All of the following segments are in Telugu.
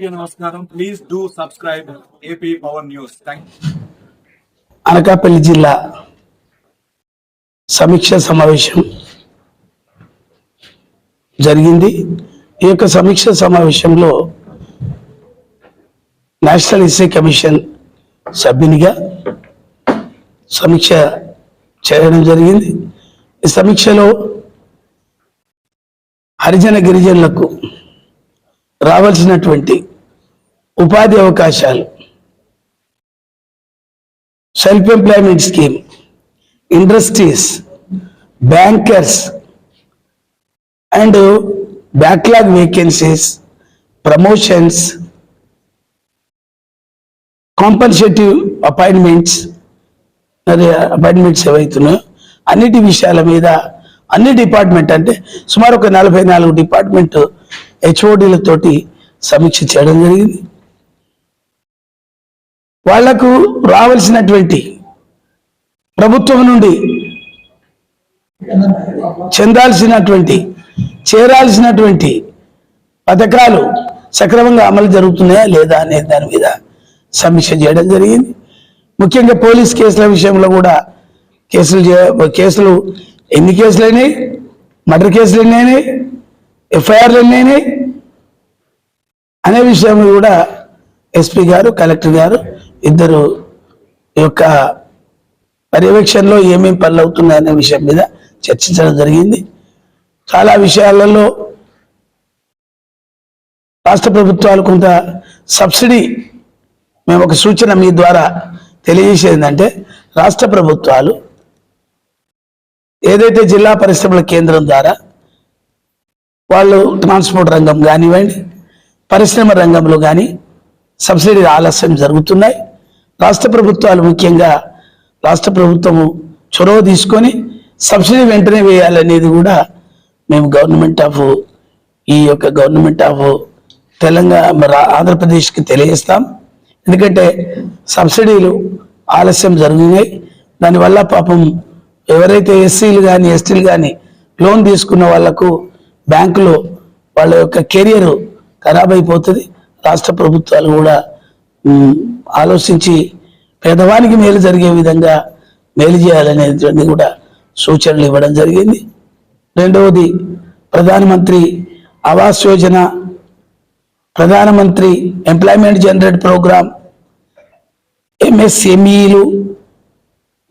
నమస్కారం. Please do subscribe AP power news. Anakapalli జిల్లా సమీక్ష సమావేశం జరిగింది. ఈ యొక్క సమీక్ష సమావేశంలో నేషనల్ ఎస్సీ కమిషన్ సభ్యునిగా సమీక్ష చేయడం జరిగింది. ఈ సమీక్షలో హరిజన గిరిజనులకు రావాల్సినటువంటి ఉపాధి అవకాశాలు, self employment scheme, industries, bankers and backlog vacancies, promotions, compensative appointments ఏవైతున్నాయో అన్నిటి విషయాల మీద అన్ని డిపార్ట్మెంట్ అంటే సుమారు ఒక 44 డిపార్ట్మెంట్ హెచ్ఓడీలతోటి సమీక్ష చేయడం జరిగింది. వాళ్లకు రావాల్సినటువంటి ప్రభుత్వం నుండి చేరాల్సినటువంటి పథకాలు సక్రమంగా అమలు జరుగుతున్నాయా లేదా అనే దాని మీద సమీక్ష చేయడం జరిగింది. ముఖ్యంగా పోలీస్ కేసుల విషయంలో కూడా కేసులు ఎన్ని కేసులు అయినాయి, మర్డర్ కేసులు ఎన్ని అయినాయి, ఎఫ్ఐఆర్లు ఎన్ని అయినాయి అనే విషయం కూడా ఎస్పీ గారు, కలెక్టర్ గారు ఇద్దరు యొక్క పర్యవేక్షణలో ఏమేమి పనులు అవుతున్నాయి అనే విషయం మీద చర్చించడం జరిగింది. చాలా విషయాలలో రాష్ట్ర ప్రభుత్వాలు కొంత సబ్సిడీ, మేము ఒక సూచన మీ ద్వారా తెలియజేసేది ఏంటంటే, రాష్ట్ర ప్రభుత్వాలు ఏదైతే జిల్లా పరిశ్రమల కేంద్రం ద్వారా వాళ్ళు ట్రాన్స్పోర్ట్ రంగం కానివ్వండి, పరిశ్రమ రంగంలో కానీ సబ్సిడీ ఆలస్యం జరుగుతున్నాయి. రాష్ట్ర ప్రభుత్వాలు ముఖ్యంగా రాష్ట్ర ప్రభుత్వము చొరవ తీసుకొని సబ్సిడీ వెంటనే వేయాలనేది కూడా మేము గవర్నమెంట్ ఆఫ్ తెలంగాణ ఆంధ్రప్రదేశ్కి తెలియజేస్తాం. ఎందుకంటే సబ్సిడీలు ఆలస్యం జరిగినాయి. దానివల్ల పాపం ఎవరైతే ఎస్సీలు కానీ ఎస్టీలు కానీ లోన్ తీసుకున్న వాళ్లకు బ్యాంకులో వాళ్ళ యొక్క కెరియర్ ఖరాబ్ అయిపోతుంది. రాష్ట్ర ప్రభుత్వాలు కూడా ఆలోచించి పేదవానికి మేలు జరిగే విధంగా మేలు చేయాలనేటువంటి కూడా సూచనలు ఇవ్వడం జరిగింది. రెండవది, ప్రధానమంత్రి ఆవాస్ యోజన, ప్రధానమంత్రి ఎంప్లాయ్మెంట్ జనరేట్ ప్రోగ్రామ్, ఎంఎస్ఎంఈలు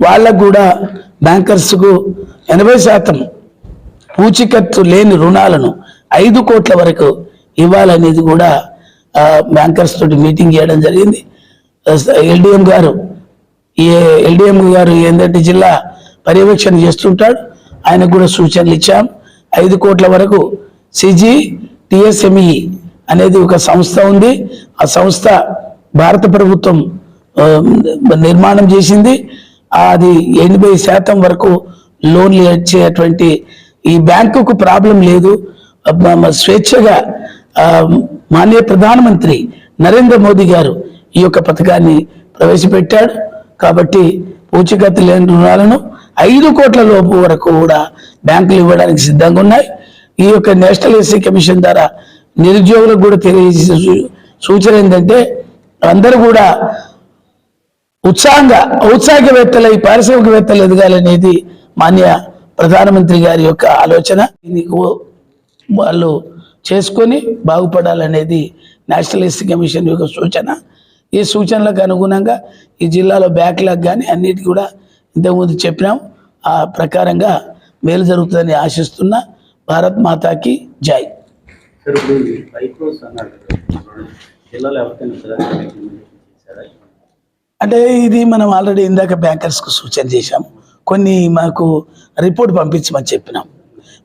వాళ్ళకు కూడా బ్యాంకర్స్కు 80% పూచికత్తు లేని రుణాలను 5 కోట్ల వరకు ఇవ్వాలనేది కూడా బ్యాంకర్స్ తోటి మీటింగ్ చేయడం జరిగింది. ఎల్డిఎం గారు ఏంటంటే జిల్లా పర్యవేక్షణ చేస్తుంటాడు, ఆయనకు కూడా సూచనలు ఇచ్చాం. 5 కోట్ల వరకు CGTSME అనేది ఒక సంస్థ ఉంది. ఆ సంస్థ భారత ప్రభుత్వం నిర్మాణం చేసింది. అది 80% వరకు లోన్లు ఇచ్చేటువంటి ఈ బ్యాంకుకు ప్రాబ్లం లేదు. స్వేచ్ఛగా మాన్య ప్రధానమంత్రి నరేంద్ర మోదీ గారు ఈ యొక్క పథకాన్ని ప్రవేశపెట్టాడు. కాబట్టి పూచికత్తు లేని రుణాలను 5 కోట్ల లోపు వరకు కూడా బ్యాంకులు ఇవ్వడానికి సిద్ధంగా ఉన్నాయి. ఈ యొక్క నేషనల్ ఎస్సీ కమిషన్ ద్వారా నిరుద్యోగులకు కూడా తెలియజేసే సూచన ఏంటంటే, అందరూ కూడా ఔత్సాహికవేత్తలు, ఈ పారిశ్రామికవేత్తలు ఎదగాలనేది మాన్య ప్రధానమంత్రి గారి యొక్క ఆలోచన. వాళ్ళు చేసుకొని బాగుపడాలనేది నేషనల్ ఎస్సీ కమిషన్ యొక్క సూచన. ఈ సూచనలకు అనుగుణంగా ఈ జిల్లాలో బ్యాక్లాగ్ కానీ అన్నిటి కూడా ఇంతకుముందు చెప్పినాం. ఆ ప్రకారంగా మేలు జరుగుతుందని ఆశిస్తున్నా. భారత్ మాతాకి జై. అంటే ఇది మనం ఆల్రెడీ ఇందాక బ్యాంకర్స్కు సూచన చేశాం. కొన్ని మాకు రిపోర్ట్ పంపించమని చెప్పినాం.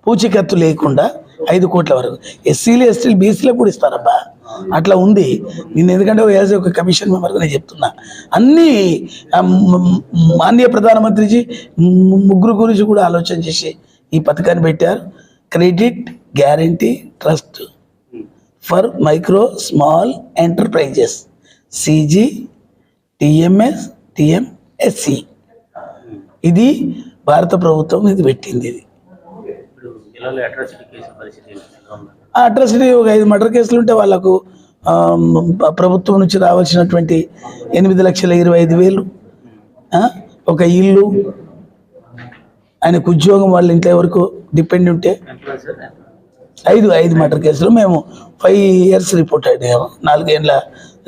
పూచికత్తు లేకుండా 5 కోట్ల వరకు ఎస్సీలు, ఎస్టీలు, బీసీలకు కూడా ఇస్తారబ్బా. అట్లా ఉంది. నేను ఎందుకంటే యాజ్ ఒక కమిషన్ మెంబర్గా నేను చెప్తున్నా. అన్నీ మాన్య ప్రధానమంత్రిజీ ముగ్గురు గురించి కూడా ఆలోచన చేసి ఈ పథకాన్ని పెట్టారు. Credit guarantee trust for micro small enterprises, CGTMSE. ఇది భారత ప్రభుత్వం ఇది పెట్టింది. ఇది అట్రాసిటీ ఒక 5 మర్డర్ కేసులు ఉంటే వాళ్ళకు ప్రభుత్వం నుంచి రావాల్సినటువంటి 8,25,000, ఒక ఇల్లు, ఆయనకు ఉద్యోగం, వాళ్ళ ఇంట్లో వరకు డిపెండ్ ఉంటే 5 మర్డర్ కేసులు. మేము 5 years రిపోర్ట్ అడిగాము, 4 ఏళ్ళ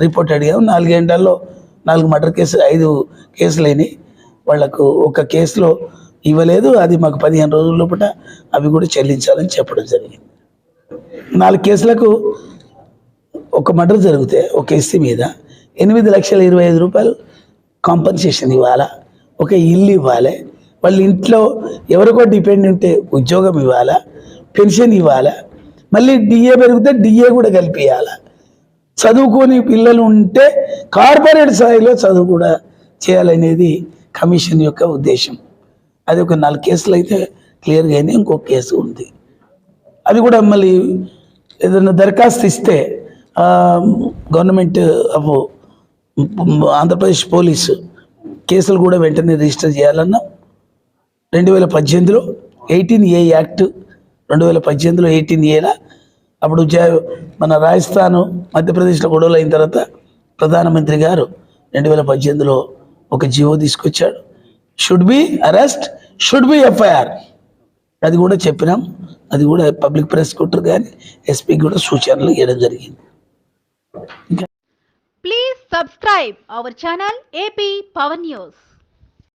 రిపోర్ట్ అడిగాము. 4 ఏళ్లలో 4 మర్డర్ కేసులు, 5 కేసులు అయినాయి. వాళ్లకు ఒక కేసులో ఇవ్వలేదు, అది మాకు 15 రోజుల లోపల అవి కూడా చెల్లించాలని చెప్పడం జరిగింది. 4 కేసులకు ఒక మర్డర్ జరిగితే ఒక ఎస్సీ మీద 8,25,000 కాంపన్సేషన్ ఇవ్వాలా, ఒక ఇల్లు ఇవ్వాలి, వాళ్ళ ఇంట్లో ఎవరికో డిపెండ్ ఉంటే ఉద్యోగం ఇవ్వాలా, పెన్షన్ ఇవ్వాలా, మళ్ళీ డిఏ పెరిగితే డిఏ కూడా కలిపియాలా, చదువుకొని పిల్లలు ఉంటే కార్పొరేట్ స్థాయిలో చదువు కూడా చేయాలనేది కమిషన్ యొక్క ఉద్దేశం. అది ఒక 4 కేసులు అయితే క్లియర్గా అయినాయి. ఇంకొక కేసు ఉంది, అది కూడా మళ్ళీ ఏదైనా దరఖాస్తు ఇస్తే గవర్నమెంట్ ఆఫ్ ఆంధ్రప్రదేశ్ పోలీసు కేసులు కూడా వెంటనే రిజిస్టర్ చేయాలన్నా 2018లో 18A యాక్ట్ 2018లో 18Aలా అప్పుడు మన రాజస్థాన్ మధ్యప్రదేశ్లో గొడవలు అయిన తర్వాత ప్రధానమంత్రి గారు 2018లో ఒక జియో తీసుకొచ్చాడు, should be arrest, should be FIR. అది కూడా చెప్పినాం, అది కూడా పబ్లిక్ ప్రాసిక్యూటర్ కానీ ఎస్పీకి కూడా సూచనలు ఇవ్వడం జరిగింది. Please subscribe our channel AP Power News.